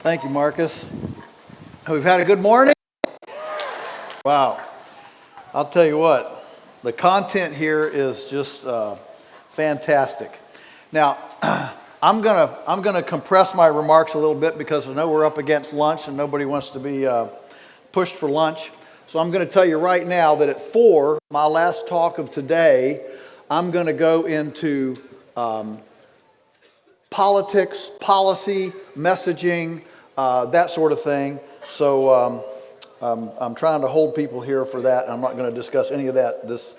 Thank you, Marcus. We've had a good morning. Wow. I'll tell you what, the content here is just fantastic. Now, I'm gonna compress my remarks a little bit because I know we're up against lunch and nobody wants to be pushed for lunch. So I'm going to tell you right now that at 4, my last talk of today, I'm going to go into politics, policy, messaging, that sort of thing. So I'm trying to hold people here for that. I'm not going to discuss any of that this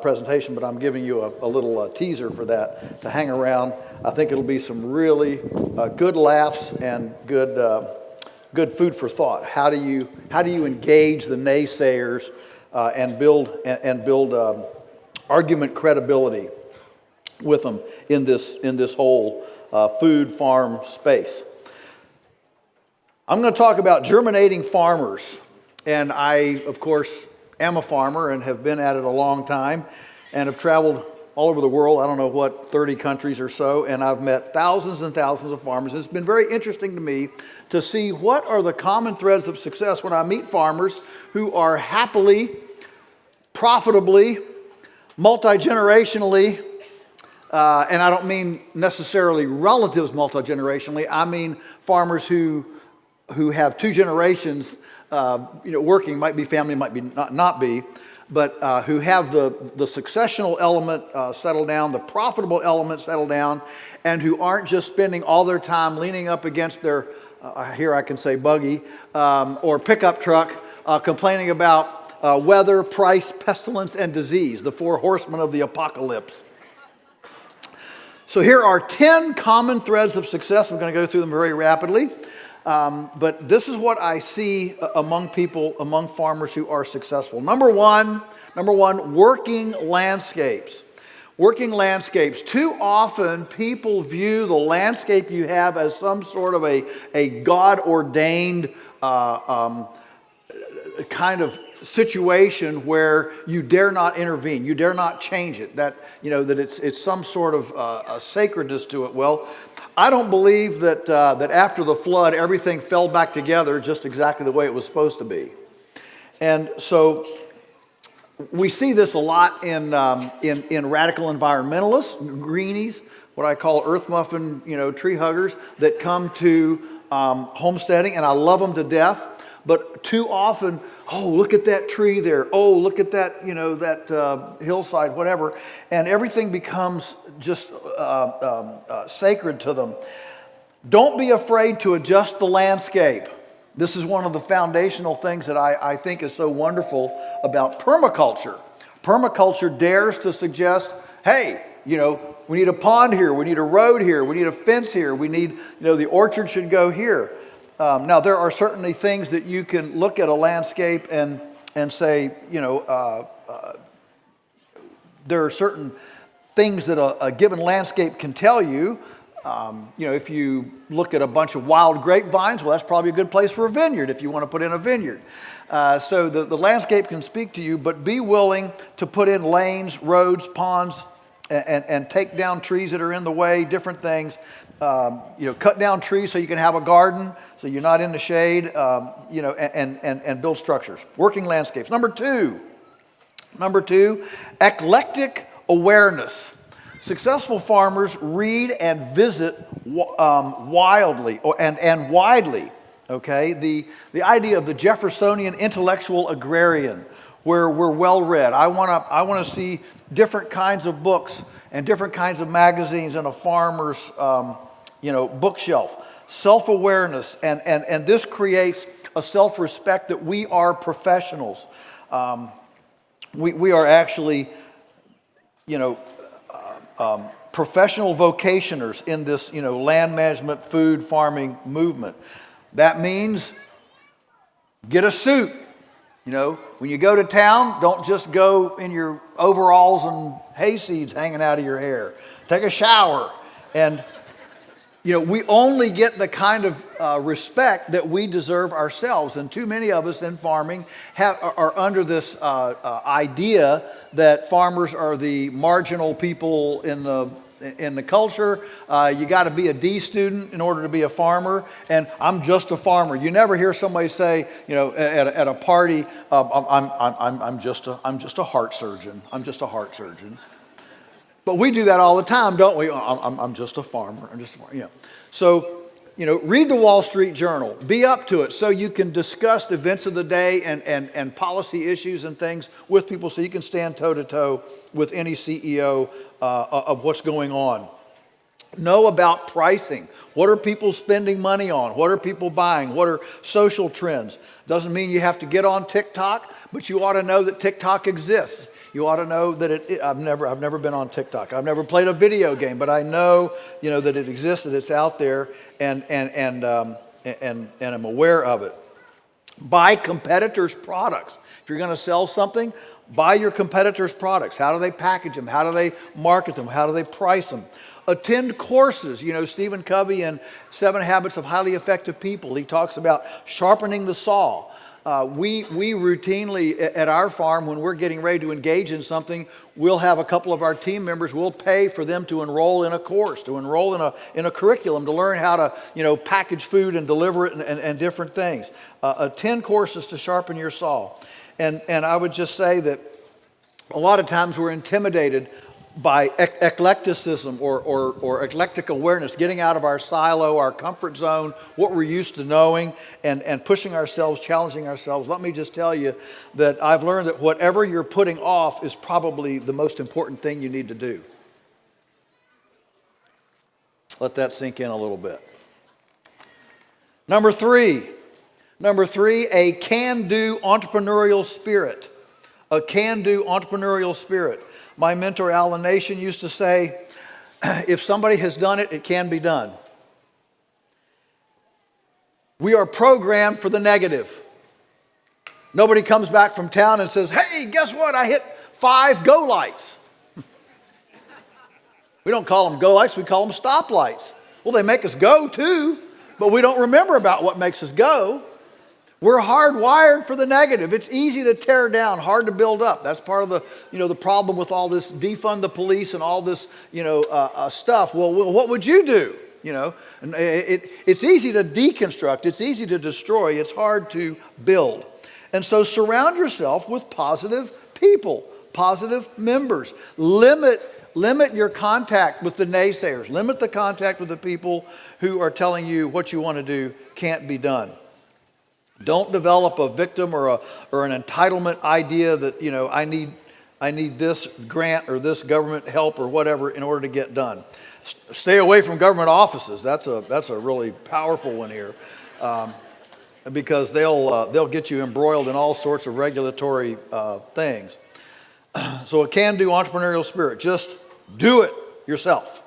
presentation, but I'm giving you a little teaser for that to hang around. I think it'll be some really good laughs and good food for thought. How do you engage the naysayers and build argument credibility with them in this whole food farm space? I'm going to talk about germinating farmers, and I, of course, am a farmer and have been at it a long time, and have traveled all over the world. I don't know what 30 countries or so, and I've met thousands and thousands of farmers. It's been very interesting to me to see what are the common threads of success when I meet farmers who are happily, profitably, multi-generationally, and I don't mean necessarily relatives multi-generationally. I mean farmers who have 2 generations, working, might be family, might be not be, but who have the successional element settled down, the profitable element settled down, and who aren't just spending all their time leaning up against their, here I can say buggy, or pickup truck, complaining about weather, price, pestilence, and disease, the 4 horsemen of the apocalypse. So here are 10 common threads of success. I'm going to go through them very rapidly. But this is what I see among farmers who are successful. Number one, working landscapes. Working landscapes. Too often people view the landscape you have as some sort of a God-ordained kind of situation where you dare not intervene, you dare not change it, that it's some sort of a sacredness to it. Well, I don't believe that after the flood everything fell back together just exactly the way it was supposed to be. And so we see this a lot in radical environmentalists, greenies, what I call earth muffin, tree huggers that come to homesteading, and I love them to death. But too often, oh, look at that tree there. Oh, look at that, that hillside, whatever. And everything becomes just sacred to them. Don't be afraid to adjust the landscape. This is one of the foundational things that I think is so wonderful about permaculture. Permaculture dares to suggest, hey, we need a pond here. We need a road here. We need a fence here. We need, the orchard should go here. Now, there are certainly things that you can look at a landscape and say, there are certain things that a given landscape can tell you. If you look at a bunch of wild grapevines, well, that's probably a good place for a vineyard if you want to put in a vineyard. So the landscape can speak to you, but be willing to put in lanes, roads, ponds, and take down trees that are in the way, different things. Cut down trees so you can have a garden, so you're not in the shade, and build structures. Working landscapes. Number two, eclectic awareness. Successful farmers read and visit widely. Okay, the idea of the Jeffersonian intellectual agrarian, where we're well read. I want to see different kinds of books and different kinds of magazines in a farmer's bookshelf. Self-awareness, and this creates a self-respect that we are professionals. We are actually, professional vocationers in this, land management, food farming movement. That means get a suit. When you go to town, don't just go in your overalls and hay seeds hanging out of your hair. Take a shower. And, we only get the kind of respect that we deserve ourselves. And too many of us in farming are under this idea that farmers are the marginal people in the in the culture. You got to be a D student in order to be a farmer, and I'm just a farmer. You never hear somebody say, at a party, I'm just a heart surgeon. I'm just a heart surgeon. But we do that all the time, don't we? I'm just a farmer. I'm just a farmer. So, read the Wall Street Journal. Be up to it so you can discuss the events of the day and policy issues and things with people so you can stand toe-to-toe with any CEO of what's going on. Know about pricing. What are people spending money on? What are people buying? What are social trends? Doesn't mean you have to get on TikTok, but you ought to know that TikTok exists. You ought to know that I've never been on TikTok. I've never played a video game, but I know, that it exists, that it's out there, and I'm aware of it. Buy competitors' products. If you're going to sell something, buy your competitors' products. How do they package them? How do they market them? How do they price them? Attend courses. Stephen Covey in 7 Habits of Highly Effective People, he talks about sharpening the saw. We routinely at our farm, when we're getting ready to engage in something, we'll have a couple of our team members, we'll pay for them to enroll in a course, to enroll in a curriculum, to learn how to package food and deliver it and different things. Attend courses to sharpen your saw. And I would just say that a lot of times we're intimidated by eclecticism or eclectic awareness, getting out of our silo, our comfort zone, what we're used to knowing, and pushing ourselves, challenging ourselves. Let me just tell you that I've learned that whatever you're putting off is probably the most important thing you need to do. Let that sink in a little bit. Number three, a can-do entrepreneurial spirit. A can-do entrepreneurial spirit. My mentor, Alan Nation, used to say, if somebody has done it, it can be done. We are programmed for the negative. Nobody comes back from town and says, hey, guess what? I hit 5 go lights. We don't call them go lights, we call them stop lights. Well, they make us go too, but we don't remember about what makes us go. We're hardwired for the negative. It's easy to tear down, hard to build up. That's part of the problem with all this defund the police and all this, stuff. Well, what would you do? And it's easy to deconstruct. It's easy to destroy. It's hard to build. And so surround yourself with positive people, positive members. Limit your contact with the naysayers. Limit the contact with the people who are telling you what you want to do can't be done. Don't develop a victim or an entitlement idea that, I need this grant or this government help or whatever in order to get done. Stay away from government offices. That's a really powerful one here, because they'll get you embroiled in all sorts of regulatory things. So a can-do entrepreneurial spirit. Just do it yourself.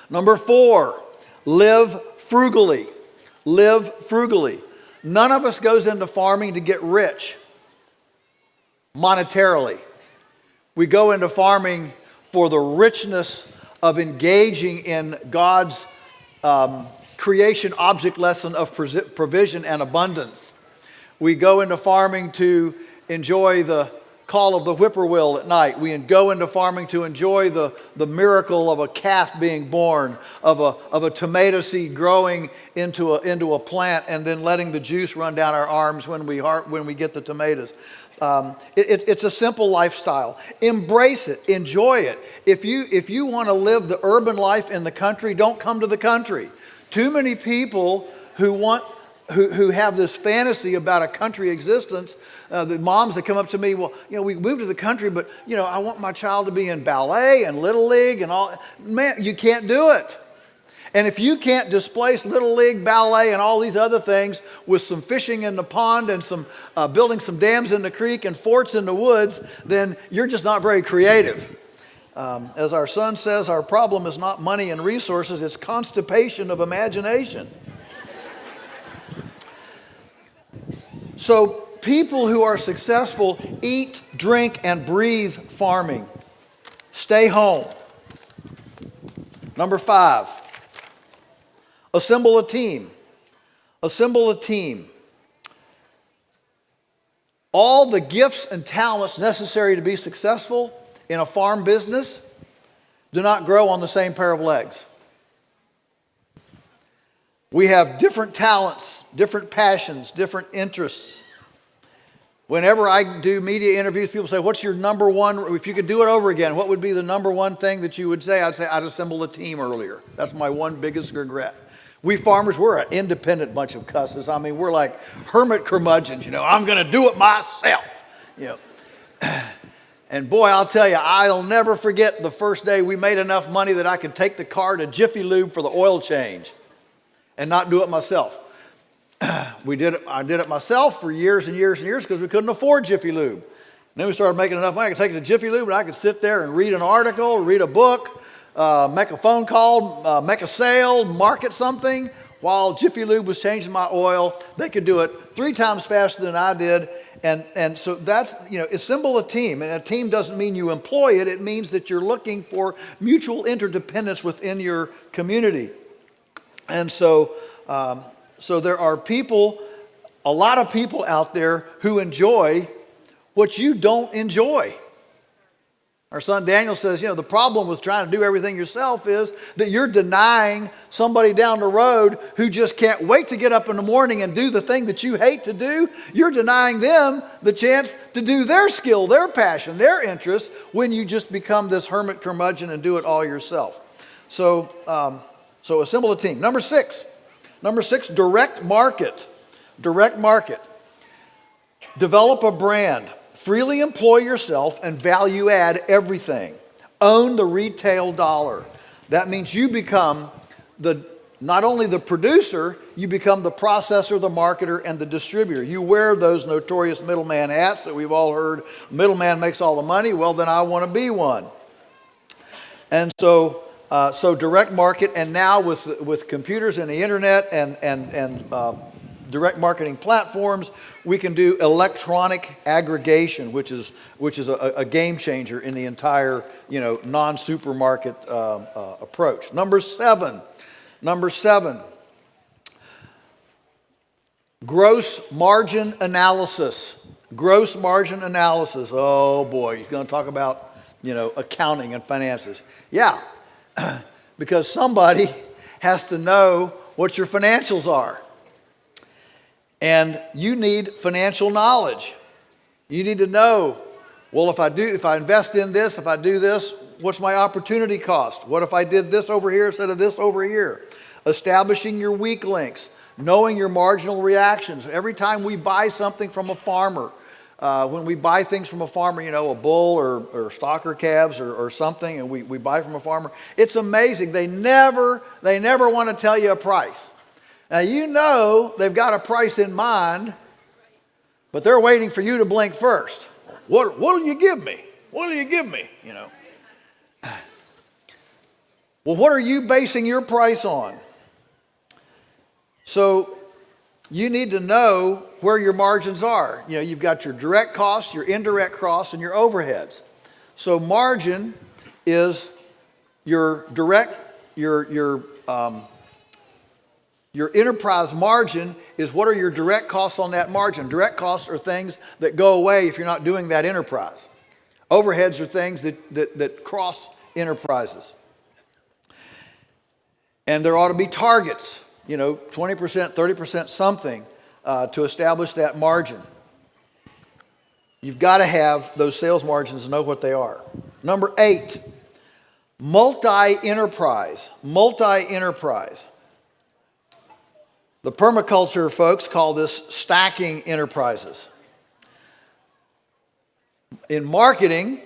Number 4, live frugally. Live frugally. None of us goes into farming to get rich monetarily. We go into farming for the richness of engaging in God's creation object lesson of provision and abundance. We go into farming to enjoy the call of the whippoorwill at night. We go into farming to enjoy the miracle of a calf being born, of a tomato seed growing into a plant and then letting the juice run down our arms when we get the tomatoes. It's a simple lifestyle. Embrace it. Enjoy it. If you want to live the urban life in the country, don't come to the country. Too many people who have this fantasy about a country existence, the moms that come up to me, well, we moved to the country, but, I want my child to be in ballet and Little League and all. Man, you can't do it. And if you can't displace Little League, ballet, and all these other things with some fishing in the pond and some building some dams in the creek and forts in the woods, then you're just not very creative. As our son says, our problem is not money and resources, it's constipation of imagination. So people who are successful eat, drink, and breathe farming. Stay home. Number 5, assemble a team. Assemble a team. All the gifts and talents necessary to be successful in a farm business do not grow on the same pair of legs. We have different talents, different passions, different interests. Whenever I do media interviews, people say, what's your number one, if you could do it over again, what would be the number one thing that you would say? I'd say, I'd assemble a team earlier. That's my one biggest regret. We farmers, we're an independent bunch of cusses. I mean, we're like hermit curmudgeons, I'm going to do it myself, And boy, I'll tell you, I'll never forget the first day we made enough money that I could take the car to Jiffy Lube for the oil change and not do it myself. I did it myself for years and years and years because we couldn't afford Jiffy Lube. And then we started making enough money. I could take it to Jiffy Lube and I could sit there and read an article, read a book, make a phone call, make a sale, market something. While Jiffy Lube was changing my oil, they could do it 3 times faster than I did. And so that's, assemble a team. And a team doesn't mean you employ it. It means that you're looking for mutual interdependence within your community. And so there are a lot of people out there who enjoy what you don't enjoy. Our son Daniel says, the problem with trying to do everything yourself is that you're denying somebody down the road who just can't wait to get up in the morning and do the thing that you hate to do. You're denying them the chance to do their skill, their passion, their interest when you just become this hermit curmudgeon and do it all yourself. So assemble a team. Number six, direct market. Direct market. Develop a brand. Freely employ yourself and value add everything. Own the retail dollar. That means you become not only the producer, you become the processor, the marketer, and the distributor. You wear those notorious middleman hats that we've all heard. Middleman makes all the money. Well, then I want to be one. And so direct market, and now with computers and the internet and direct marketing platforms, we can do electronic aggregation, which is a game changer in the entire non-supermarket approach. Number seven, gross margin analysis. Gross margin analysis. Oh boy, he's going to talk about accounting and finances. Yeah. Because somebody has to know what your financials are. And you need financial knowledge. You need to know, well, if I invest in this, if I do this, what's my opportunity cost? What if I did this over here instead of this over here? Establishing your weak links, knowing your marginal reactions. Every time we buy something from a farmer, when we buy things from a farmer, a bull or stocker calves or something, and we buy from a farmer, it's amazing. They never want to tell you a price. Now, they've got a price in mind, but they're waiting for you to blink first. What'll you give me? What'll you give me? Well, what are you basing your price on? So you need to know where your margins are. You've got your direct costs, your indirect costs, and your overheads. So margin is your direct, your enterprise margin is what are your direct costs on that margin. Direct costs are things that go away if you're not doing that enterprise. Overheads are things that cross enterprises. And there ought to be targets, 20%, 30%, something to establish that margin. You've got to have those sales margins and know what they are. Number 8, multi-enterprise. Multi-enterprise. The permaculture folks call this stacking enterprises. In marketing,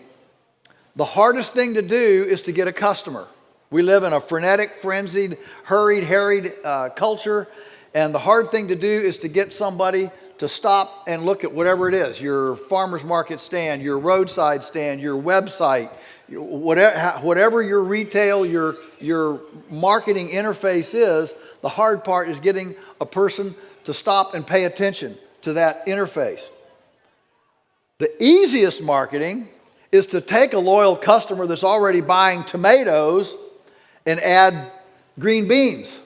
the hardest thing to do is to get a customer. We live in a frenetic, frenzied, hurried, harried culture, and the hard thing to do is to get somebody to stop and look at whatever it is, your farmer's market stand, your roadside stand, your website, whatever your retail, your marketing interface is. The hard part is getting a person to stop and pay attention to that interface. The easiest marketing is to take a loyal customer that's already buying tomatoes and add green beans.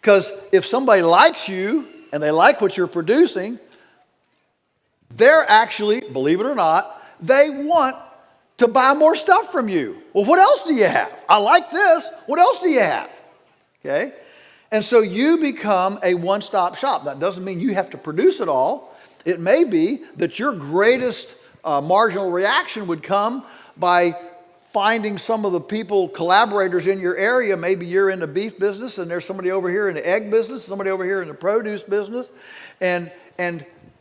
Because if somebody likes you and they like what you're producing, they're actually, believe it or not, they want to buy more stuff from you. Well, what else do you have? I like this. What else do you have? Okay? And so you become a one-stop shop. That doesn't mean you have to produce it all. It may be that your greatest marginal reaction would come by finding some of the people, collaborators in your area. Maybe you're in the beef business and there's somebody over here in the egg business, somebody over here in the produce business. And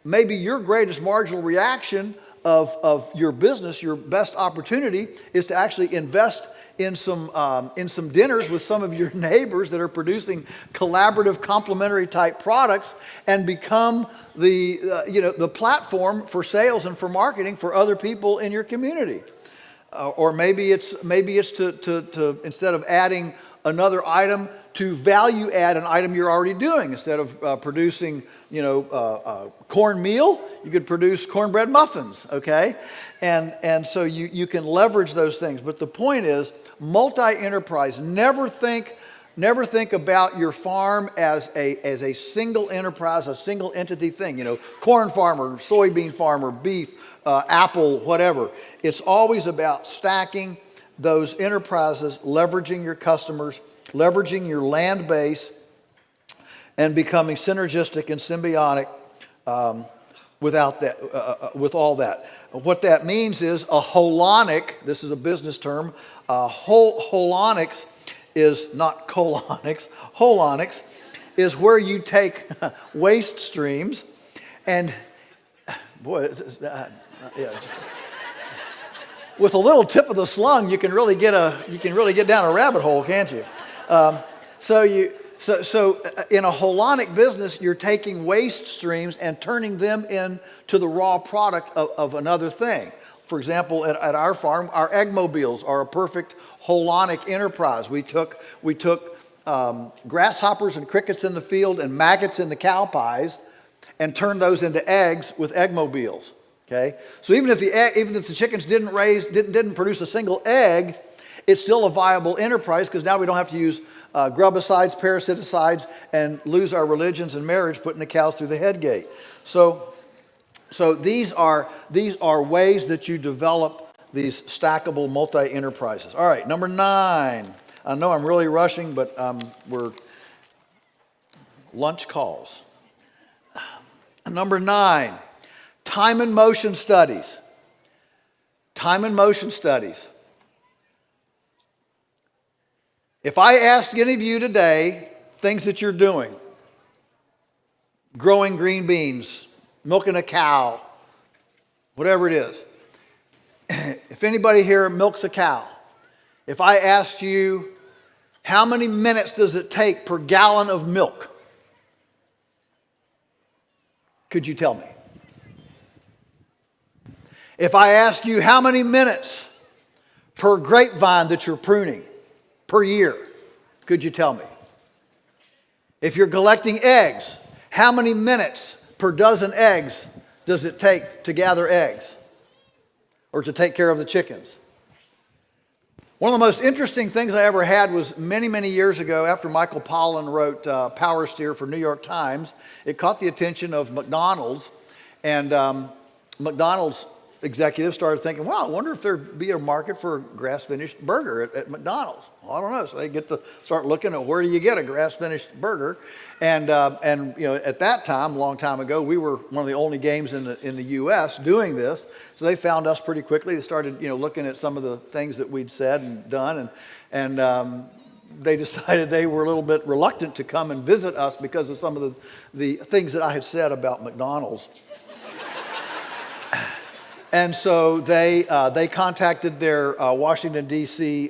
maybe your greatest marginal reaction of your business, your best opportunity, is to actually invest in some dinners with some of your neighbors that are producing collaborative, complementary type products, and become the platform for sales and for marketing for other people in your community. Or maybe it's to instead of adding another item, to value add an item you're already doing. Instead of producing cornmeal, you could produce cornbread muffins, okay? And so you can leverage those things. But the point is, multi-enterprise. Never think about your farm as a single enterprise, a single entity thing. Corn farmer, soybean farmer, beef, apple, whatever. It's always about stacking those enterprises, leveraging your customers, leveraging your land base, and becoming synergistic and symbiotic with all that. What that means is a holonic, this is a business term, holonics is not colonics, holonics is where you take waste streams and, boy, with a little tip of the slung, you can really get down a rabbit hole, can't you? So in a holonic business, you're taking waste streams and turning them into the raw product of another thing. For example, at our farm, our eggmobiles are a perfect holonic enterprise. We took grasshoppers and crickets in the field and maggots in the cow pies and turned those into eggs with eggmobiles. Okay, so even if the chickens didn't produce a single egg, it's still a viable enterprise, because now we don't have to use grubicides, parasiticides, and lose our religions and marriage putting the cows through the head gate. So these are ways that you develop these stackable multi-enterprises. All right, number 9. I know I'm really rushing, but we're lunch calls. Number 9. Time and motion studies. Time and motion studies. If I asked any of you today things that you're doing, growing green beans, milking a cow, whatever it is, if anybody here milks a cow, if I asked you how many minutes does it take per gallon of milk, could you tell me? If I ask you how many minutes per grapevine that you're pruning per year, could you tell me? If you're collecting eggs, how many minutes per dozen eggs does it take to gather eggs or to take care of the chickens? One of the most interesting things I ever had was many, many years ago, after Michael Pollan wrote Power Steer for New York Times. It caught the attention of McDonald's, and McDonald's executives started thinking, well, I wonder if there'd be a market for a grass-finished burger at McDonald's. Well, I don't know. So they get to start looking at, where do you get a grass-finished burger? And at that time, a long time ago, we were one of the only games in the U.S. doing this. So they found us pretty quickly. They started looking at some of the things that we'd said and done, and they decided they were a little bit reluctant to come and visit us because of some of the things that I had said about McDonald's. And so they contacted their Washington, D.C.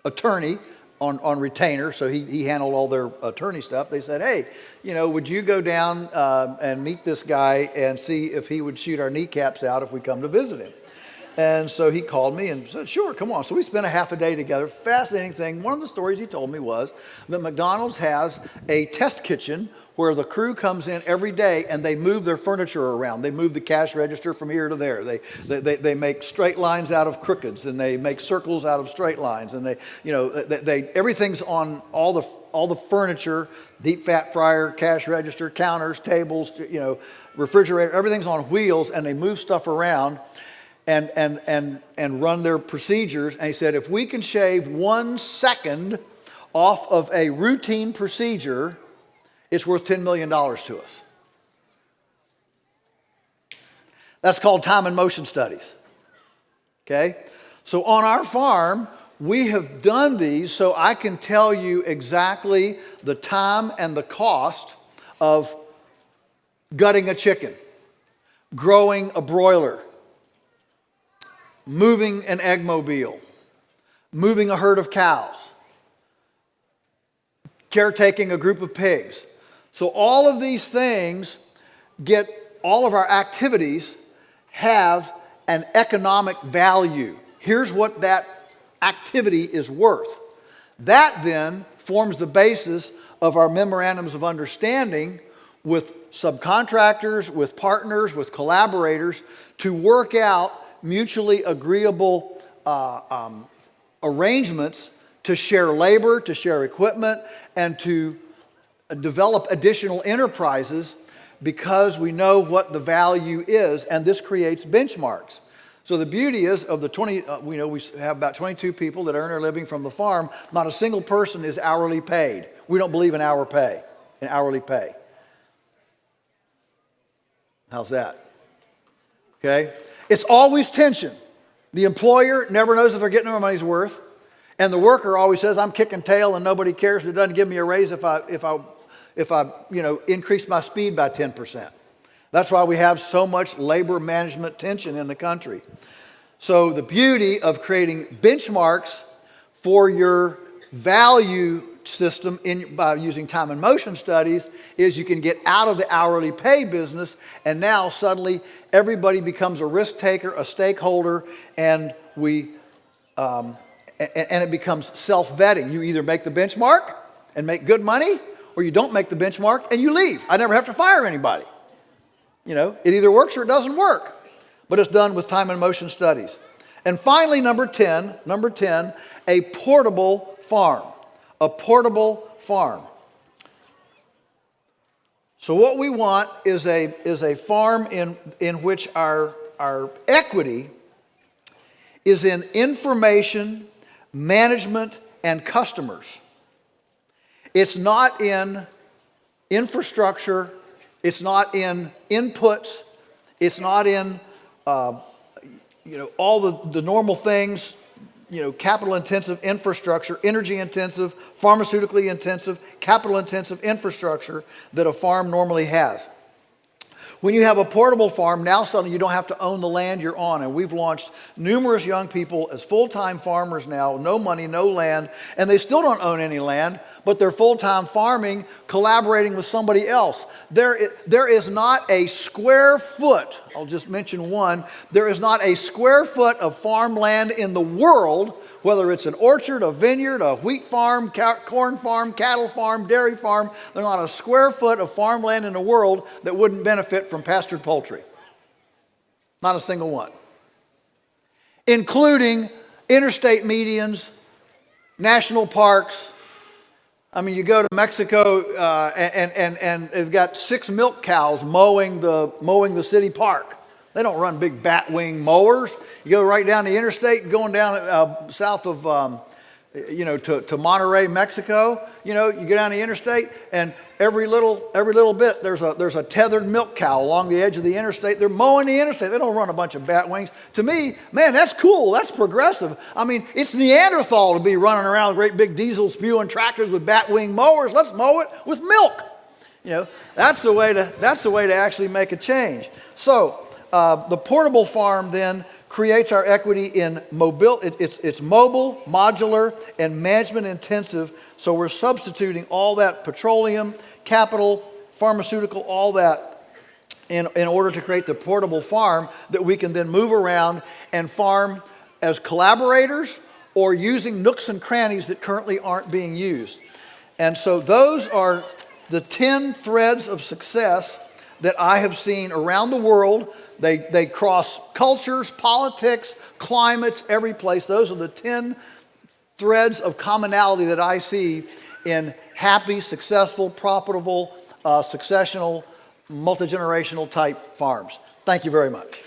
Attorney on retainer, so he handled all their attorney stuff. They said, hey, would you go down and meet this guy and see if he would shoot our kneecaps out if we come to visit him? And so he called me and said, sure, come on. So we spent a half a day together. Fascinating thing. One of the stories he told me was that McDonald's has a test kitchen where the crew comes in every day and they move their furniture around. They move the cash register from here to there. They make straight lines out of crookeds, and they make circles out of straight lines. And everything's on all the furniture, deep fat fryer, cash register, counters, tables, refrigerator, everything's on wheels, and they move stuff around. and run their procedures. And he said, if we can shave 1 second off of a routine procedure, it's worth $10 million to us. That's called time and motion studies. Okay? So on our farm, we have done these so I can tell you exactly the time and the cost of gutting a chicken, growing a broiler, moving an eggmobile, moving a herd of cows, caretaking a group of pigs. So all of these things all of our activities have an economic value. Here's what that activity is worth. That then forms the basis of our memorandums of understanding with subcontractors, with partners, with collaborators to work out mutually agreeable arrangements to share labor, to share equipment, and to develop additional enterprises because we know what the value is, and this creates benchmarks. So the beauty is of the 20, we have about 22 people that earn their living from the farm. Not a single person is hourly paid. We don't believe in hourly pay. How's that? Okay? It's always tension. The employer never knows if they're getting their money's worth, and the worker always says, "I'm kicking tail and nobody cares. It doesn't give me a raise if I increase my speed by 10%. That's why we have so much labor management tension in the country. So the beauty of creating benchmarks for your value system by using time and motion studies is you can get out of the hourly pay business, and now suddenly everybody becomes a risk taker, a stakeholder, and it becomes self-vetting. You either make the benchmark and make good money, or you don't make the benchmark and you leave. I never have to fire anybody. It either works or it doesn't work. But it's done with time and motion studies. And finally, number 10, a portable farm. A portable farm. So what we want is a farm in which our equity is in information, management, and customers. It's not in infrastructure. It's not in inputs. It's not in all the normal things, capital intensive infrastructure, energy intensive, pharmaceutically intensive, capital intensive infrastructure that a farm normally has. When you have a portable farm, now suddenly you don't have to own the land you're on. And we've launched numerous young people as full-time farmers now, no money, no land, and they still don't own any land, but they're full-time farming, collaborating with somebody else. There is not a square foot, I'll just mention one, there is not a square foot of farmland in the world, whether it's an orchard, a vineyard, a wheat farm, corn farm, cattle farm, dairy farm, there's not a square foot of farmland in the world that wouldn't benefit from pastured poultry. Not a single one. Including interstate medians, national parks. I mean, you go to Mexico and they've got 6 milk cows mowing the city park. They don't run big bat-wing mowers. You go right down the interstate, going down south of, to Monterrey, Mexico. You go down the interstate, and every little bit there's a tethered milk cow along the edge of the interstate. They're mowing the interstate. They don't run a bunch of bat wings. To me, man, that's cool. That's progressive. I mean, it's Neanderthal to be running around with great big diesel spewing tractors with bat wing mowers. Let's mow it with milk. That's the way to actually make a change. So the portable farm then creates our equity in mobile. It's mobile, modular, and management intensive. So we're substituting all that petroleum, capital, pharmaceutical, all that in order to create the portable farm that we can then move around and farm as collaborators or using nooks and crannies that currently aren't being used. And so those are the 10 threads of success that I have seen around the world. They cross cultures, politics, climates, every place. Those are the 10 threads of commonality that I see in happy, successful, profitable, successional, multi-generational type farms. Thank you very much.